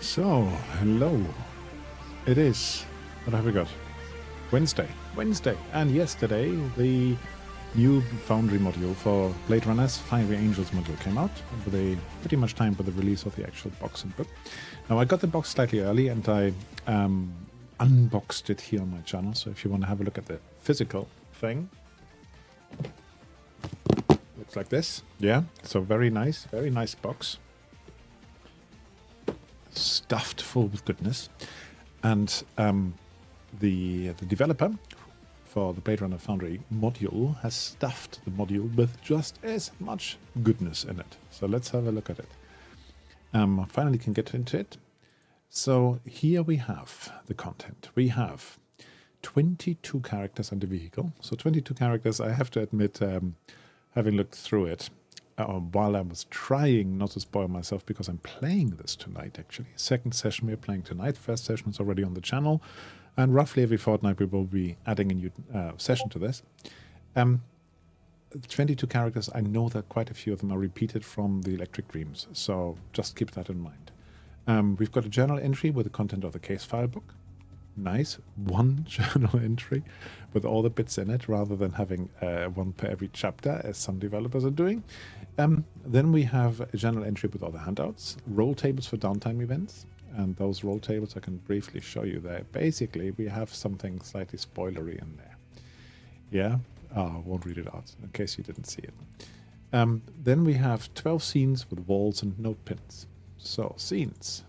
So, hello. It is, what have we got? Wednesday, and yesterday the new Foundry module for Blade Runner's Foundry Angels module came out, with a pretty much time for the release of the actual box and book. Now I got the box slightly early and I unboxed it here on my channel, so if you want to have a look at the physical thing, looks like this. Yeah, so very nice box. Stuffed full with goodness. And the developer for the Blade Runner Foundry module has stuffed the module with just as much goodness in it. So let's have a look at it. Finally can get into it. So here we have the content. We have 22 characters on the vehicle. So 22 characters, I have to admit, having looked through it, while I was trying not to spoil myself, because I'm playing this tonight, actually. Second session we're playing tonight. First session is already on the channel. And roughly every fortnight we will be adding a new session to this. 22 characters, I know that quite a few of them are repeated from the Electric Dreams. So just keep that in mind. We've got a journal entry with the content of the case file book. Nice. One journal entry with all the bits in it, rather than having one per every chapter, as some developers are doing. Then we have a journal entry with all the handouts, roll tables for downtime events, and those roll tables I can briefly show you there. Basically, we have something slightly spoilery in there. Yeah, I won't read it out in case you didn't see it. Then we have 12 scenes with walls and note pins. So, scenes.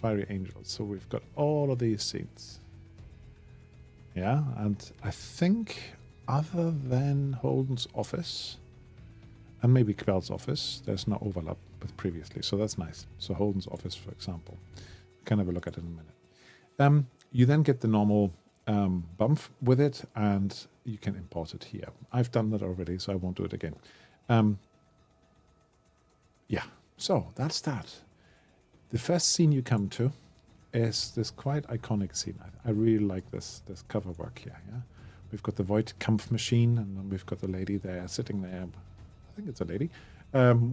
Fiery Angels. So we've got all of these scenes. Yeah, and I think other than Holden's office and maybe Quell's office, there's no overlap with previously, so that's nice. So Holden's office, for example, we can have a look at it in a minute. You then get the normal bump with it, and you can import it here. I've done that already, so I won't do it again. Yeah, so that's that. The first scene you come to is this quite iconic scene. I really like this cover work here. Yeah, we've got the Void Kampf machine, and then we've got the lady there sitting there. I think it's a lady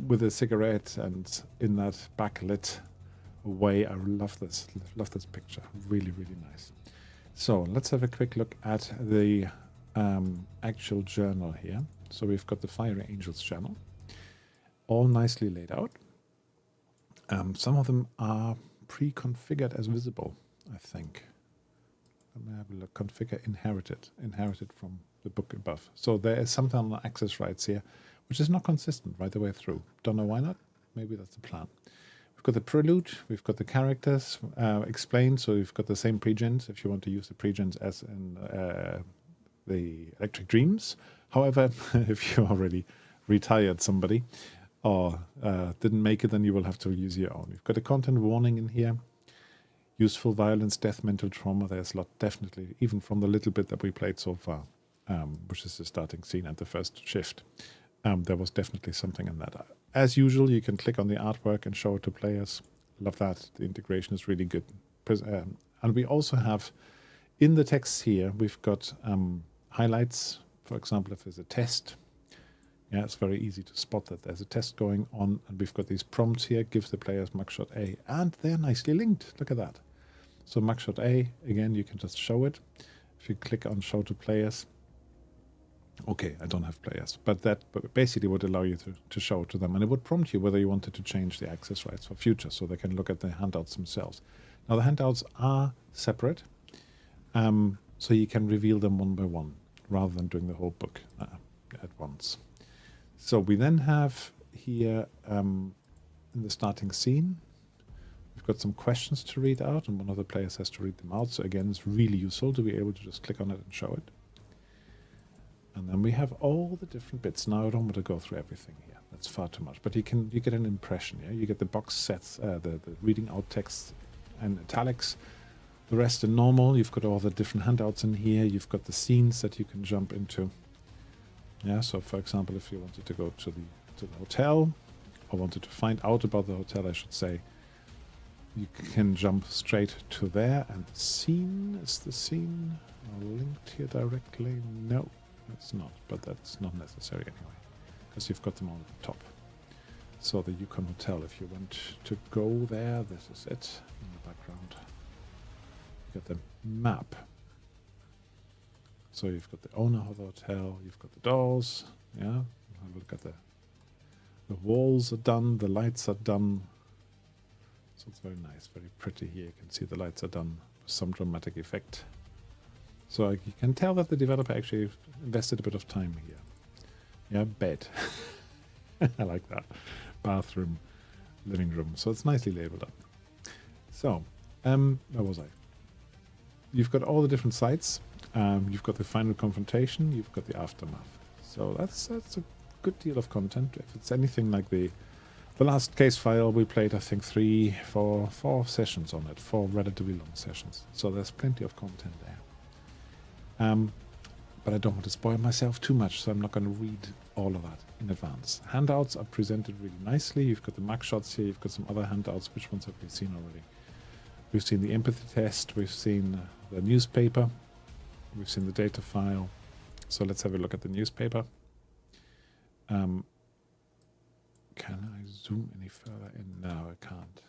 with a cigarette, and in that backlit way. I love this picture. Really, really nice. So let's have a quick look at the actual journal here. So we've got the Fiery Angels journal, all nicely laid out. Some of them are pre-configured as visible, I think. Let me have a look. Configure inherited from the book above. So there is something on the access rights here, which is not consistent right the way through. Don't know why not. Maybe that's the plan. We've got the prelude. We've got the characters explained. So we've got the same pregens if you want to use the pregens as in the Electric Dreams. However, if you already retired somebody, or didn't make it, then you will have to use your own. We've got a content warning in here. Useful violence, death, mental trauma. There's a lot, definitely, even from the little bit that we played so far, which is the starting scene and the first shift. There was definitely something in that. As usual, you can click on the artwork and show it to players. Love that. The integration is really good. And we also have, in the text here, we've got highlights. For example, if there's a test, yeah, it's very easy to spot that there's a test going on, and we've got these prompts here. Give the players mugshot A, and they're nicely linked. Look at that. So mugshot A, again, you can just show it. If you click on show to players, okay, I don't have players, but that basically would allow you to show it to them, and it would prompt you whether you wanted to change the access rights for future, so they can look at the handouts themselves. Now the handouts are separate, so you can reveal them one by one, rather than doing the whole book at once. So we then have here in the starting scene, we've got some questions to read out, and one of the players has to read them out. So again, it's really useful to be able to just click on it and show it. And then we have all the different bits. Now I don't want to go through everything here. That's far too much. But you get an impression. Yeah, you get the box sets, the reading out text and italics. The rest are normal. You've got all the different handouts in here. You've got the scenes that you can jump into. Yeah, so for example, if you wanted to go to the hotel, or wanted to find out about the hotel, I should say, you can jump straight to there. And the scene, is the scene linked here directly? No, it's not, but that's not necessary anyway, because you've got them all at the top. So the Yukon Hotel, if you want to go there, this is it in the background. You got the map. So you've got the owner of the hotel, you've got the doors, yeah. Look at the walls are done, the lights are done. So it's very nice, very pretty here. You can see the lights are done with some dramatic effect. So you can tell that the developer actually invested a bit of time here. Yeah, bed. I like that. Bathroom, living room. So it's nicely labeled up. So, where was I? You've got all the different sites. You've got the final confrontation. You've got the aftermath. So that's a good deal of content. If it's anything like the last case file, we played, I think, 4 sessions on it. 4 relatively long sessions. So there's plenty of content there. But I don't want to spoil myself too much, so I'm not going to read all of that in advance. Handouts are presented really nicely. You've got the mug shots here. You've got some other handouts. Which ones have we seen already? We've seen the empathy test. We've seen the newspaper. We've seen the data file. So let's have a look at the newspaper. Can I zoom any further in? No, I can't.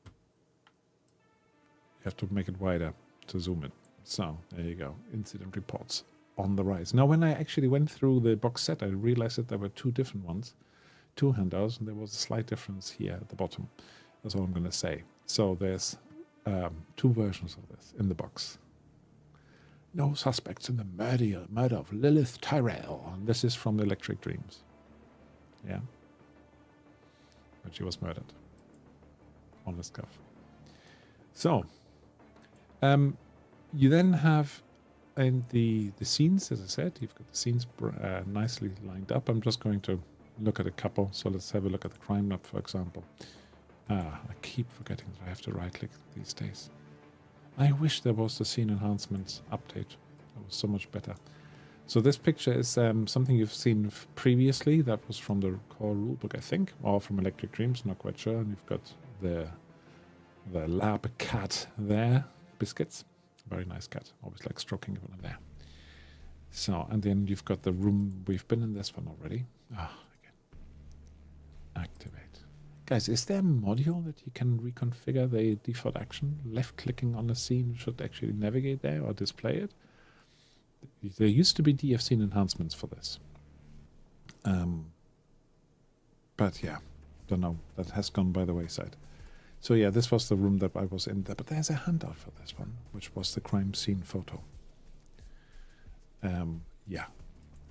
You have to make it wider to zoom it. So there you go. Incident reports on the rise. Now, when I actually went through the box set, I realized that there were 2 different ones, 2 handouts, and there was a slight difference here at the bottom. That's all I'm going to say. So there's 2 versions of this in the box. No suspects in the murder of Lilith Tyrell. And this is from Electric Dreams. Yeah. But she was murdered. On the scuff. So, you then have in the scenes, as I said, you've got the scenes nicely lined up. I'm just going to look at a couple. So let's have a look at the crime map, for example. I keep forgetting that I have to right-click these days. I wish there was the scene enhancements update. That was so much better. So this picture is something you've seen previously. That was from the core rulebook, I think, or from Electric Dreams, not quite sure. And you've got the lab cat there, Biscuits. Very nice cat. Always like stroking one of there. So, and then you've got the room. We've been in this one already. Again. Activate. Guys, is there a module that you can reconfigure the default action? Left-clicking on the scene should actually navigate there or display it. There used to be DF scene enhancements for this. But yeah, don't know. That has gone by the wayside. So yeah, this was the room that I was in there. But there's a handout for this one, which was the crime scene photo. Yeah.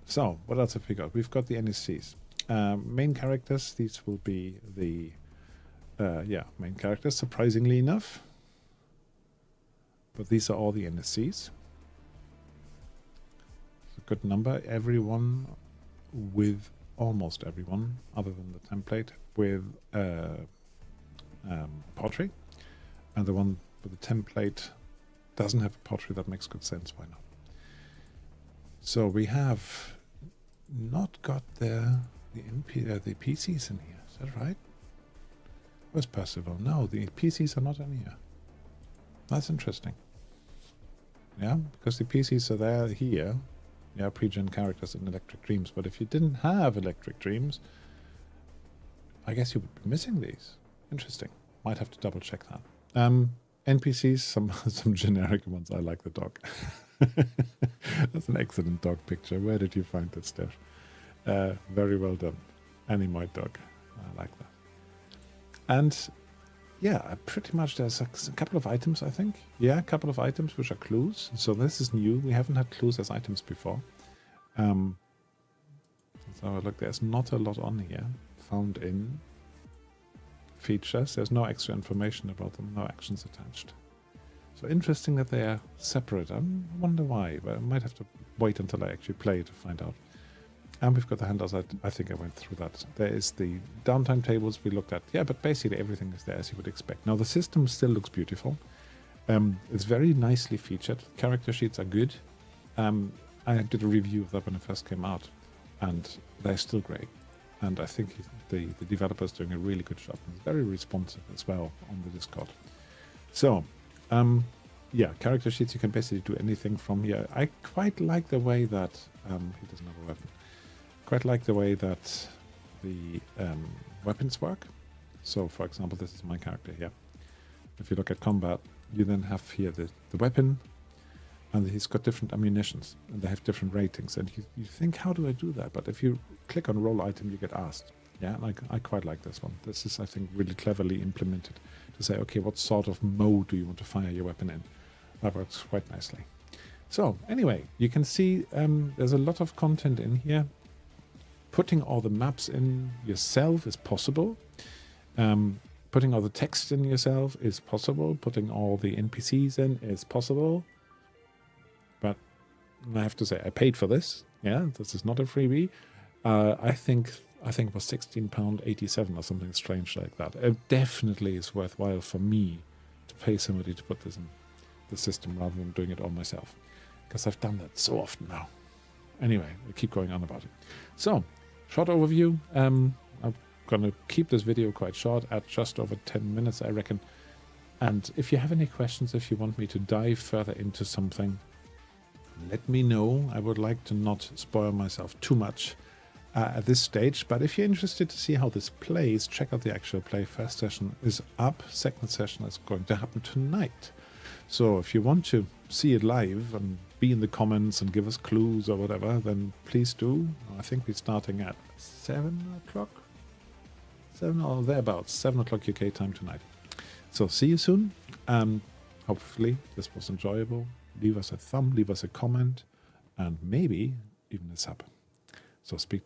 So what else have we got? We've got the NSCs. Main characters, these will be the main characters, surprisingly enough. But these are all the NSCs. It's a good number. Everyone with, almost everyone, other than the template, with portrait. And the one with the template doesn't have a portrait. That makes good sense. Why not? So we have not got the PCs in here. Is that right? Where's Percival? No, the PCs are not in here. That's interesting. Yeah, because the PCs are there here. Yeah, pre-gen characters in Electric Dreams. But if you didn't have Electric Dreams, I guess you would be missing these. Interesting. Might have to double check that. NPCs, some generic ones. I like the dog. That's an excellent dog picture. Where did you find this, Steph? Very well done. Animoid dog. I like that. And yeah, pretty much there's a couple of items, I think. Yeah, a couple of items which are clues. So this is new. We haven't had clues as items before. So look, there's not a lot on here. Found in features. There's no extra information about them. No actions attached. So interesting that they are separate. I wonder why, but I might have to wait until I actually play to find out. And we've got the handouts. I think I went through that. There is the downtime tables we looked at. Yeah, but basically everything is there as you would expect. Now the system still looks beautiful. It's very nicely featured. Character sheets are good. I did a review of that when it first came out, and they're still great. And I think the developer is doing a really good job. It's very responsive as well on the Discord. So, yeah, character sheets, you can basically do anything from here. I quite like the way that he doesn't have a weapon. Quite like the way that the weapons work. So, for example, this is my character here. If you look at combat, you then have here the weapon, and he's got different ammunitions, and they have different ratings. And you think, how do I do that? But if you click on roll item, you get asked. Yeah, like I quite like this one. This is, I think, really cleverly implemented to say, okay, what sort of mode do you want to fire your weapon in? That works quite nicely. So anyway, you can see there's a lot of content in here. Putting all the maps in yourself is possible. Putting all the text in yourself is possible. Putting all the NPCs in is possible. But I have to say, I paid for this. Yeah, this is not a freebie. I think it was £16.87 or something strange like that. It definitely is worthwhile for me to pay somebody to put this in the system rather than doing it all myself, because I've done that so often now. Anyway, I keep going on about it. So, short overview. I'm going to keep this video quite short, at just over 10 minutes, I reckon. And if you have any questions, if you want me to dive further into something, let me know. I would like to not spoil myself too much at this stage, but if you're interested to see how this plays, check out the actual play. First session is up, second session is going to happen tonight. So if you want to see it live and be in the comments and give us clues or whatever, then please do. I think we're starting at 7 o'clock? 7 or thereabouts, 7 o'clock UK time tonight. So see you soon. Hopefully this was enjoyable. Leave us a thumb, leave us a comment, and maybe even a sub. So speak to you.